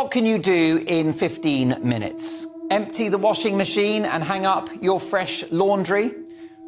What can you do in 15 minutes? Empty the washing machine and hang up your fresh laundry?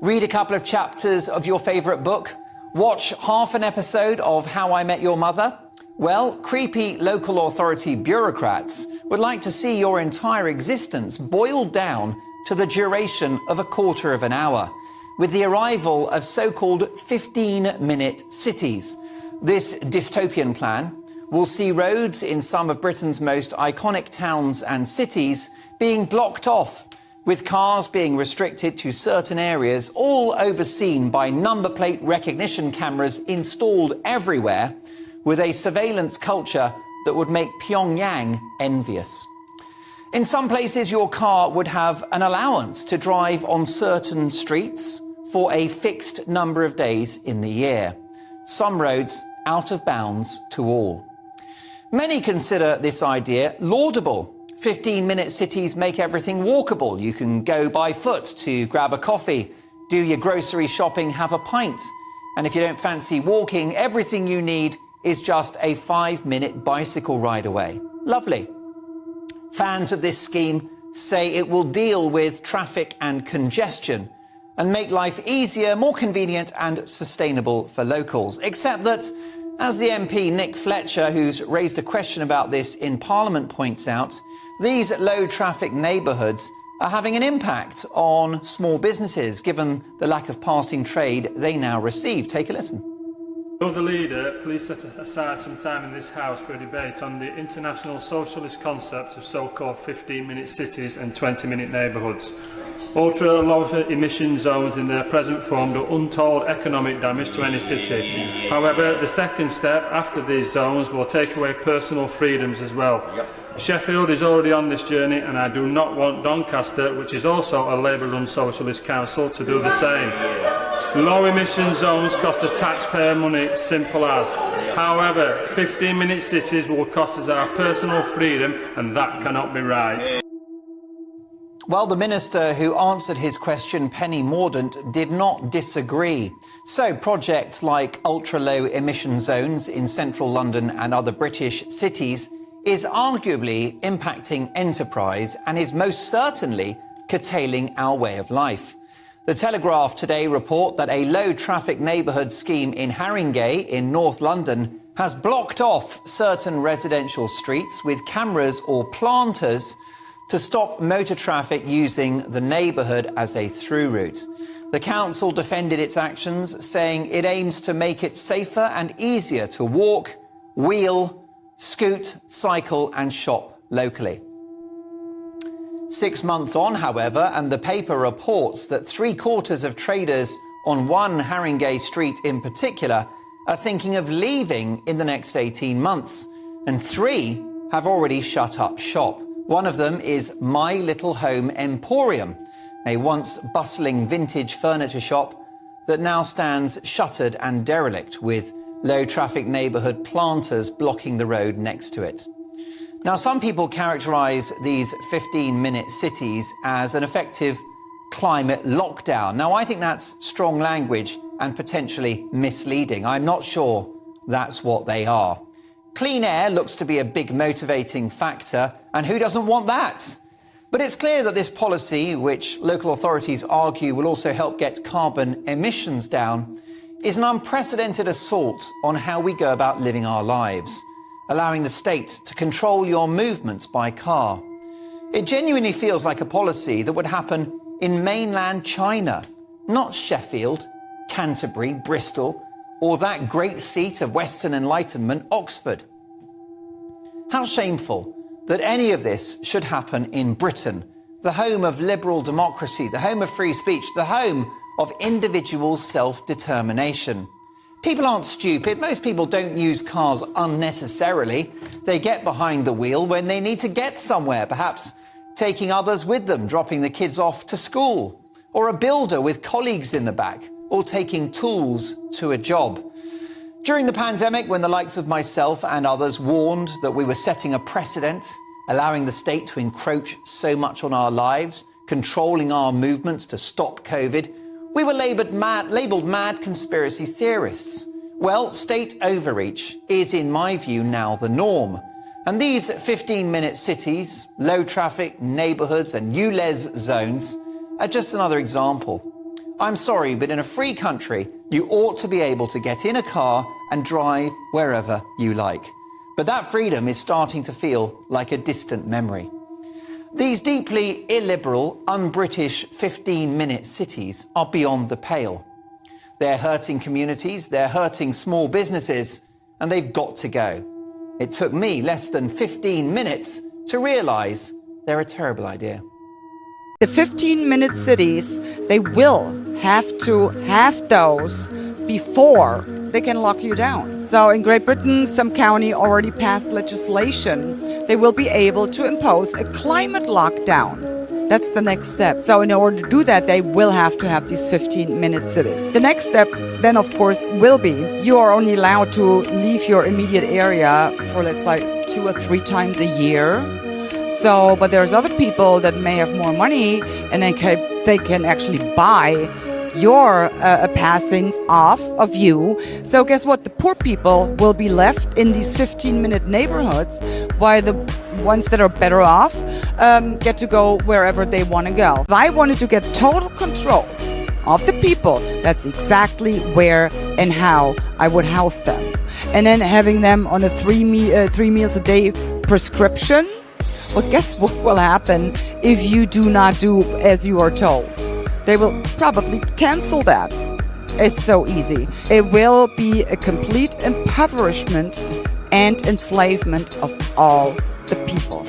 Read a couple of chapters of your favourite book? Watch half an episode of How I Met Your Mother? Well, creepy local authority bureaucrats would like to see your entire existence boiled down to the duration of a quarter of an hour, with the arrival of so-called 15-minute cities. This dystopian plan will see roads in some of Britain's most iconic towns and cities being blocked off, with cars being restricted to certain areas, all overseen by number plate recognition cameras installed everywhere, with a surveillance culture that would make Pyongyang envious. In some places, your car would have an allowance to drive on certain streets for a fixed number of days in the year. Some roads out of bounds to all. Many consider this idea laudable. 15-minute cities make everything walkable. You can go by foot to grab a coffee, do your grocery shopping, have a pint. And if you don't fancy walking, everything you need is just a 5-minute bicycle ride away. Lovely. Fans of this scheme say it will deal with traffic and congestion and make life easier, more convenient and sustainable for locals. Except that, as the MP Nick Fletcher, who's raised a question about this in Parliament, points out, these low-traffic neighbourhoods are having an impact on small businesses, given the lack of passing trade they now receive. Take a listen. Will the leader please set aside some time in this House for a debate on the international socialist concept of so-called 15-minute cities and 20-minute neighbourhoods? Ultra-low emission zones in their present form do untold economic damage to any city. However, the second step after these zones will take away personal freedoms as well. Sheffield is already on this journey, and I do not want Doncaster, which is also a Labour-run socialist council, to do the same. Low emission zones cost the taxpayer money, simple as. However, 15-minute cities will cost us our personal freedom, and that cannot be right. Well, the minister who answered his question, Penny Mordaunt, did not disagree. So projects like ultra-low emission zones in central London and other British cities is arguably impacting enterprise and is most certainly curtailing our way of life. The Telegraph today report that a low-traffic neighbourhood scheme in Haringey in North London has blocked off certain residential streets with cameras or planters to stop motor traffic using the neighbourhood as a through route. The council defended its actions, saying it aims to make it safer and easier to walk, wheel, scoot, cycle and shop locally. 6 months on, however, and the paper reports that 3/4 of traders on one Haringey street in particular are thinking of leaving in the next 18 months, and 3 have already shut up shop. One of them is My Little Home Emporium, a once bustling vintage furniture shop that now stands shuttered and derelict, with low-traffic neighbourhood planters blocking the road next to it. Now, some people characterise these 15-minute cities as an effective climate lockdown. Now, I think that's strong language and potentially misleading. I'm not sure that's what they are. Clean air looks to be a big motivating factor, and who doesn't want that? But it's clear that this policy, which local authorities argue will also help get carbon emissions down, is an unprecedented assault on how we go about living our lives, allowing the state to control your movements by car. It genuinely feels like a policy that would happen in mainland China, not Sheffield, Canterbury, Bristol, or that great seat of Western Enlightenment, Oxford. How shameful that any of this should happen in Britain, the home of liberal democracy, the home of free speech, the home of individual self-determination. People aren't stupid. Most people don't use cars unnecessarily. They get behind the wheel when they need to get somewhere, perhaps taking others with them, dropping the kids off to school, or a builder with colleagues in the back, or taking tools to a job. During the pandemic, when the likes of myself and others warned that we were setting a precedent, allowing the state to encroach so much on our lives, controlling our movements to stop COVID, we were labelled mad conspiracy theorists. Well, state overreach is, in my view, now the norm. And these 15-minute cities, low traffic neighborhoods and ULEZ zones are just another example. I'm sorry, but in a free country, you ought to be able to get in a car and drive wherever you like. But that freedom is starting to feel like a distant memory. These deeply illiberal, un-British 15-minute cities are beyond the pale. They're hurting communities, they're hurting small businesses, and they've got to go. It took me less than 15 minutes to realise they're a terrible idea. The 15-minute cities, they will have to have those before they can lock you down. So in Great Britain, some county already passed legislation. They will be able to impose a climate lockdown. That's the next step. So in order to do that, they will have to have these 15-minute cities. The next step then, of course, will be you are only allowed to leave your immediate area for, let's say, 2 or 3 times a year. So, but there's other people that may have more money and they can actually buy your passings off of you. So guess what? The poor people will be left in these 15-minute neighborhoods, while the ones that are better off get to go wherever they want to go. If I wanted to get total control of the people, that's exactly where and how I would house them. And then having them on a 3 meals a day prescription. Well, guess what will happen if you do not do as you are told? They will probably cancel that. It's so easy. It will be a complete impoverishment and enslavement of all the people.